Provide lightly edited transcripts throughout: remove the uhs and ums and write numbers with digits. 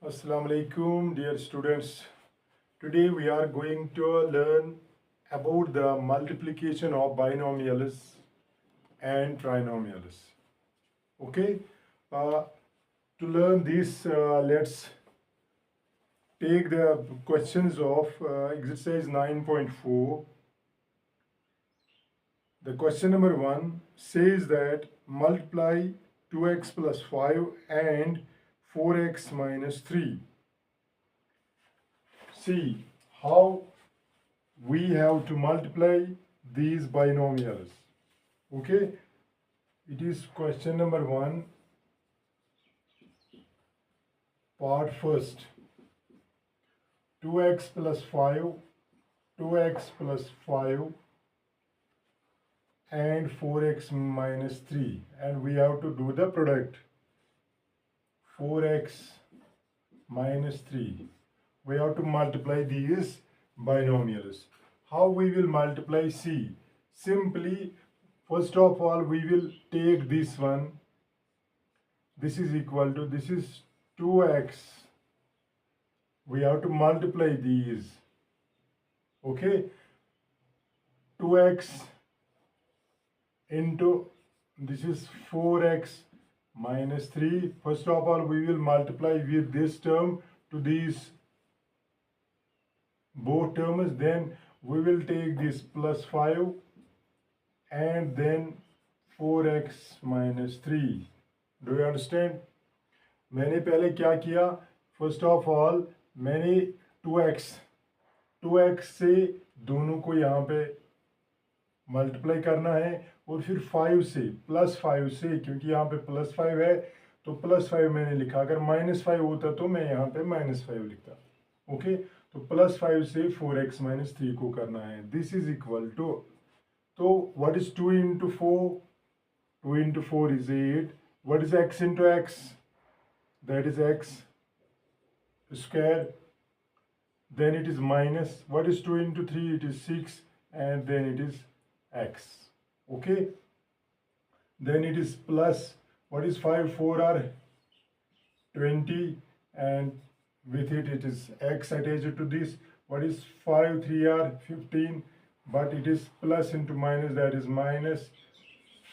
Assalamu alaikum, dear students. Today we are going to learn about the multiplication of binomials and trinomials. Okay, uh, to learn this, let's take the questions of exercise 9.4. The question number 1 says that multiply 2x plus 5 and 4x minus 3. See how we have to multiply these binomials. Okay, it is question number 1, part first. 2x plus 5, 2x plus 5 and 4x minus 3, and we have to do the product. 4x minus 3. We have to multiply these binomials. How we will multiply? See, simply, first of all, we will take this one. This is equal to, this is 2x. We have to multiply these. Okay, 2x into, this is 4x minus 3. First of all, we will multiply with this term to these both terms. Then we will take this plus 5 and then 4x minus 3. Do you understand? मैंने पहले क्या किया? First of all मैंने 2x से दोनों को यहाँ पे मल्टीप्लाई करना है, और फिर 5 से, प्लस 5 से, क्योंकि यहाँ पे प्लस 5 है तो प्लस 5 मैंने लिखा. अगर माइनस 5 होता तो मैं यहाँ पे माइनस 5 लिखता. ओके, तो प्लस 5 से 4x माइनस 3 को करना है. दिस इज इक्वल टू, तो what is 2 into 4? 2 into 4 is 8. What is x into x? That is x square. Then it is minus. What is 2 into 3? It is 6, and then it is x. Okay, then it is plus. What is 5? 4 are 20, and with it it is x attached to this. What is 5? 3 are 15, but it is plus into minus, that is minus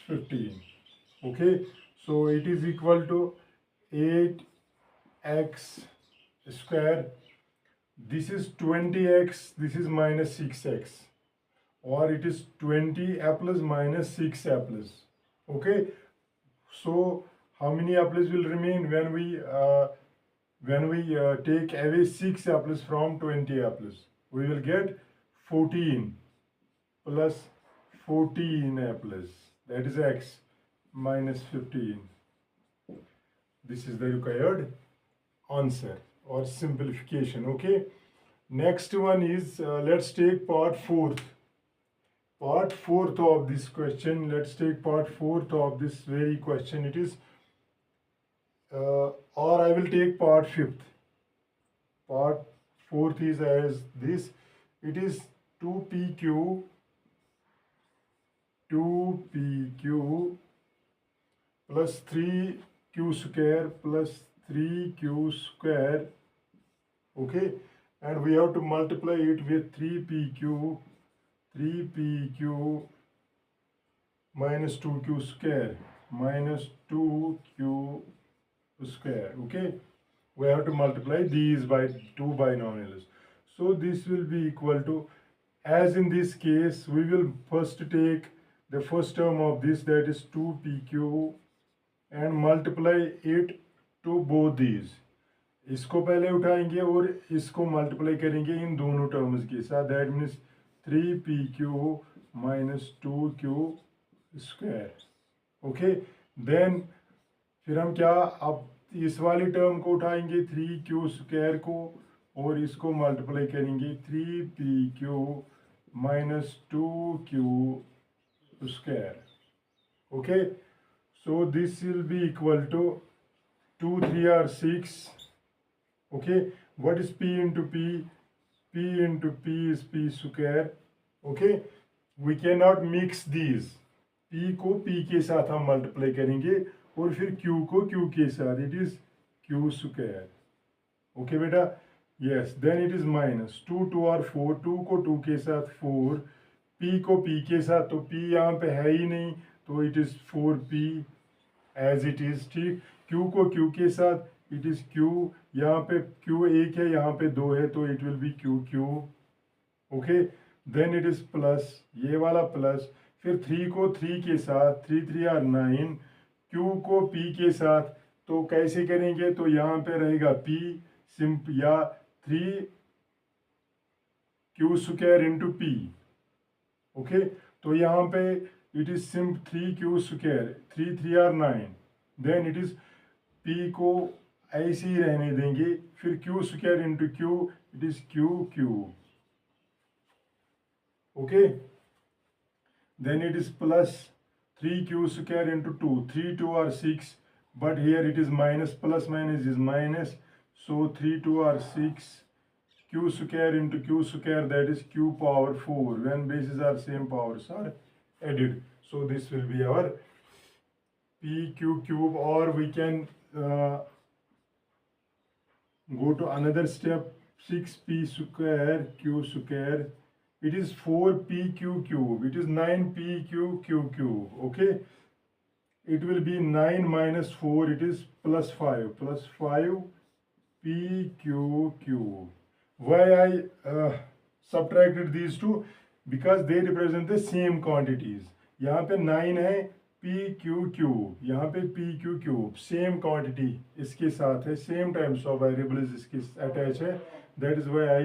15. Okay, so it is equal to 8x square. This is 20x, this is minus 6x, or it is 20 apples minus 6 apples. Okay, so how many apples will remain when we take away 6 apples from 20 apples? We will get 14 plus 14 apples, that is x minus 15. This is the required answer or simplification. Okay, next one is let's take part fourth of this question. Let's take part fourth of this very question. It is or I will take part fifth. Part fourth is as this. It is 2pq plus 3q square plus 3q square. Okay, and we have to multiply it with 3pq minus 2q square minus 2q square. Okay, we have to multiply these by two binomials. So this will be equal to, as in this case, we will first take the first term of this, that is 2pq, and multiply it to both these. इसको पहले उठाएंगे और इसको multiply करेंगे इन दोनों terms के साथ. That means 3pq minus 2q square. Okay, then फिर हम क्या, अब इस वाली टर्म को उठाएंगे 3q स्क्वायर को, और इसको मल्टीप्लाई करेंगे 3pq minus 2q square. Okay, so this will be equal to 2 3 are 6. Okay, what is p into p? P into p is p square. Okay, we cannot mix these. p को p के साथ हम multiply करेंगे और फिर q को q के साथ. It is q square. Okay बेटा, yes, then it is minus 2 और 4, 2 को 2 के साथ 4, p को p के साथ, तो p यहाँ पे है ही नहीं, तो it is 4p as it is, ठीक। q को q के साथ इट इज q, यहाँ पे q एक है, यहाँ पे 2 है, तो it will be q, okay. Then it is plus, ये वाला प्लस, फिर 3 को 3 के साथ, 3 3 आर 9, q को p के साथ, तो कैसे करेंगे, तो यहाँ पे रहेगा p सिंप या 3q² इंटू p, ओके। तो यहाँ पे it is simply 3q², 3 3 are 9, then it is p को ऐसे ही रहने देंगे, फिर q² into q, it is q, okay, then it is plus 3q² into 2, 3 2 are 6, but here it is minus, plus minus is minus, so 3 2 are 6, q² into q², that is q power 4, when bases are same, powers are added, so this will be our pq cube. Or we can go to another step, 6p² q², it is 4pq cube, it is 9pq cube, okay. It will be 9 minus 4, it is plus 5, plus 5pq cube. Why I subtracted these two? Because they represent the same quantities. यहाँ पे 9 है pq cube, यहाँ पे pq cube, same quantity इसके साथ है, same types of variables इसके attach है, that is why I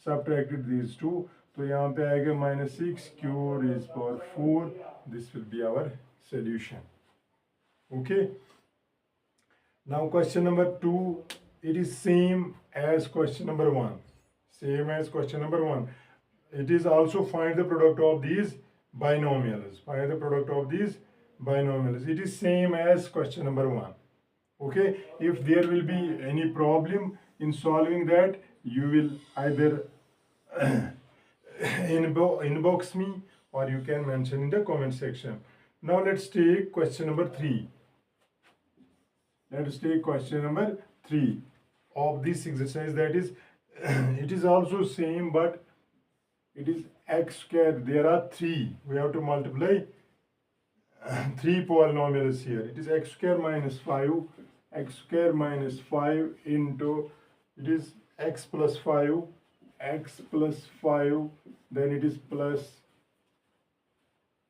subtracted these two. तो यहाँ पे आएगा -6q⁴, this will be our solution, okay. Now question number 2, it is same as question number 1, same as question number 1. It is also find the product of these binomials, find the product of these binomials. It is same as question number 1, okay. If there will be any problem in solving that, you will either inbox me or you can mention in the comment section. Now let's take question number 3. Let us take question number 3 of this exercise, that is it is also same, but it is x². There are 3, we have to multiply 3 polynomials here. It is x² minus 5, x² minus 5 into, it is x plus 5, x plus 5, then it is plus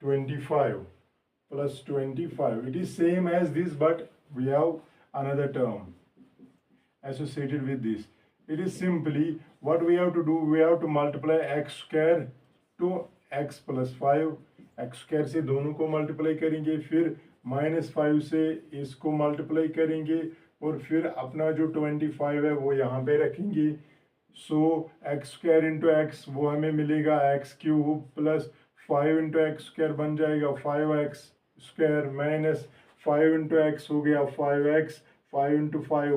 25, plus 25. It is same as this, but we have another term associated with this. It is simply, what we have to do, we have to multiply x² to x plus 5, x² से दोनों को multiply करेंगे, फिर -5 से इसको multiply करेंगे, और फिर अपना जो 25 है वो यहाँ पे रखेंगे. सो x² इंटू एक्स वो हमें मिलेगा x³ प्लस 5 इंटू x² बन जाएगा 5x² माइनस 5 इंटू एक्स हो गया 5x, 5 into 5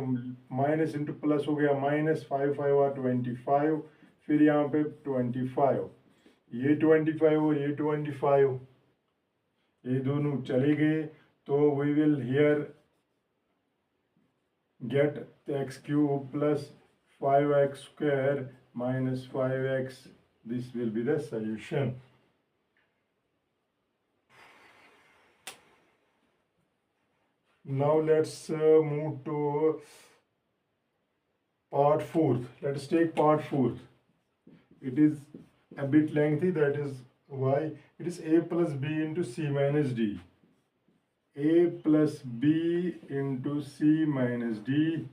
minus into plus हो गया माइनस, 5 5 और 25, फिर यहाँ पे 25, ये 25 और ये 25 ये दोनों चले गए, तो we will here get x³ plus 5x² minus 5x. This will be the solution. Now let's move to part 4. Let's take part 4. It is a bit lengthy, that is why it is a plus b into c minus d. A plus b into c minus d.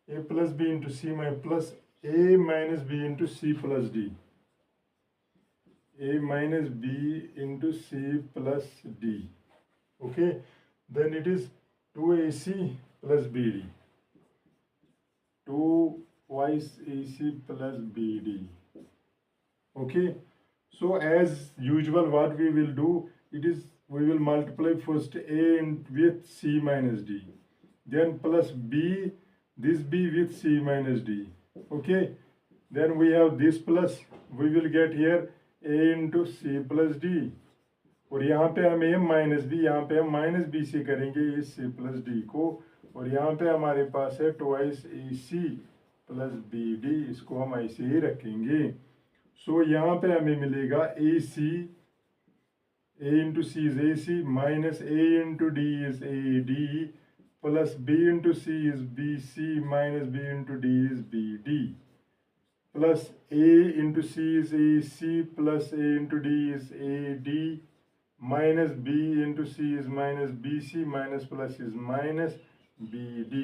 A plus b into c minus plus a minus b into c plus d. A minus b into c plus d. Okay. Then it is 2ac plus bd. 2 twice ac plus bd. Okay. So as usual, what we will do, it is we will multiply first a with c minus d, then plus b, this b with c minus d. Okay. Then we have this plus, we will get here a into c plus d, और यहाँ पे हम a minus B, यहाँ पे हम minus B से करेंगे इस c प्लस डी को, और यहाँ पे हमारे पास है ट्वाइस ए सी प्लस बी डी, इसको हम ऐसे ही रखेंगे। सो यहाँ पे हमें मिलेगा a c, a into c is a c, minus a into d is a d, plus b into c is b c, minus b into d is b d, plus a into c is a c, plus a into d is a d, minus b into c is minus bc, minus plus is minus bd,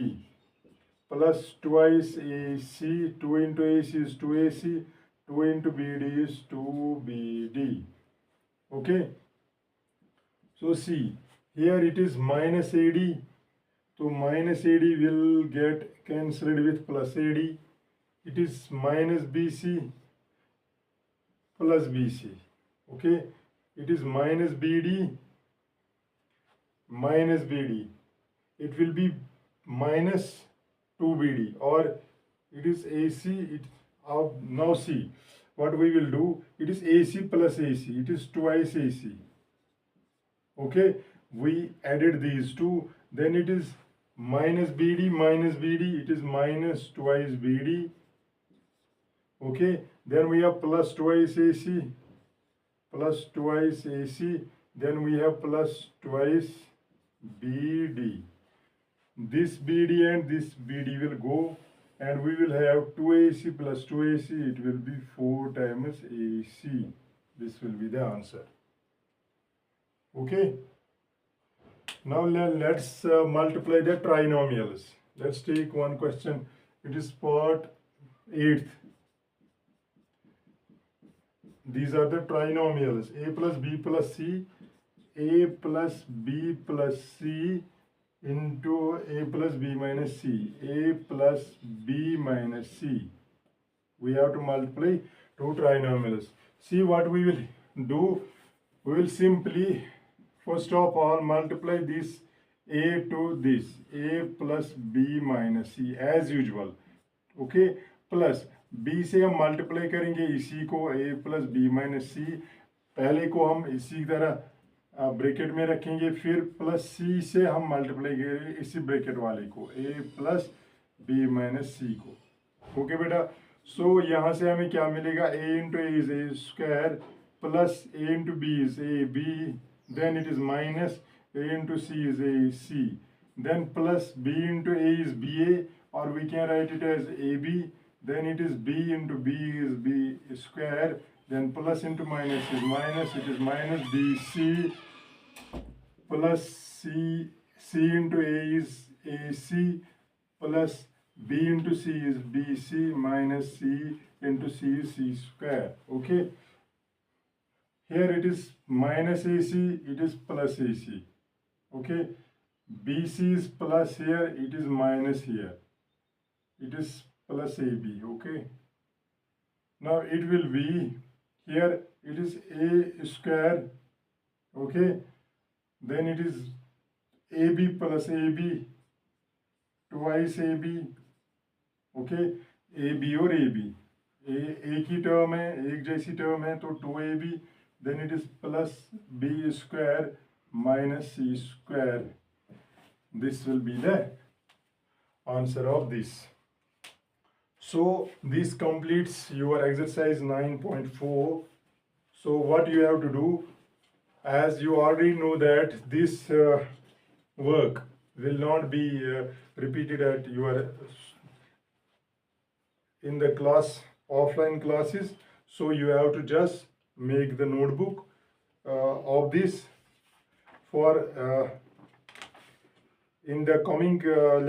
plus twice ac, 2 into ac is 2ac, 2 into bd is 2bd. Okay, so see here it is minus ad, so minus ad will get cancelled with plus ad, it is minus bc plus bc. Okay, it is minus bd minus bd, it will be minus 2bd, or it is ac. Now see what we will do, it is ac plus ac, it is twice ac. Okay, we added these two, then it is minus bd minus bd, it is minus twice bd. Okay, then we have plus twice ac, plus twice AC, then we have plus twice BD. This BD and this BD will go, and we will have 2AC plus 2AC, it will be 4 times AC. This will be the answer. Okay, now let's multiply the trinomials. Let's take one question, it is part 8th. These are the trinomials, a plus b plus c, a plus b plus c into a plus b minus c, a plus b minus c. We have to multiply two trinomials. See what we will do, we will simply first of all multiply this a to this, a plus b minus c as usual. Okay, plus b से हम multiply करेंगे इसी को, a plus B minus सी, पहले को हम इसी तरह ब्रैकेट में रखेंगे, फिर प्लस c से हम मल्टीप्लाई करेंगे इसी ब्रैकेट वाले को, a प्लस बी माइनस सी को। ओके बेटा, सो यहाँ से हमें क्या मिलेगा, a into a is a square, plus a into b is a b, then it is minus a into c is a c, then plus b into a is b a, और we can write it as a b, then it is b into b is b square, then plus into minus is minus, it is minus bc, plus c into a is ac, plus b into c is bc, minus c into c is c square. Okay, here it is minus ac, it is plus ac. Okay, bc is plus here, it is minus here, it is plus AB. Okay, now it will be here, it is a square. Okay, then it is AB plus AB, twice AB. Okay, AB और AB एक ही term है, एक जैसी term है, तो 2AB, then it is plus B square minus C square. This will be the answer of this. So this completes your exercise 9.4. So what you have to do, as you already know that this work will not be repeated at your in the class, offline classes, so you have to just make the notebook of this for in the coming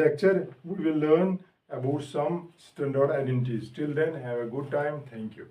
lecture we will learn about some standard identities. Till then, have a good time. Thank you.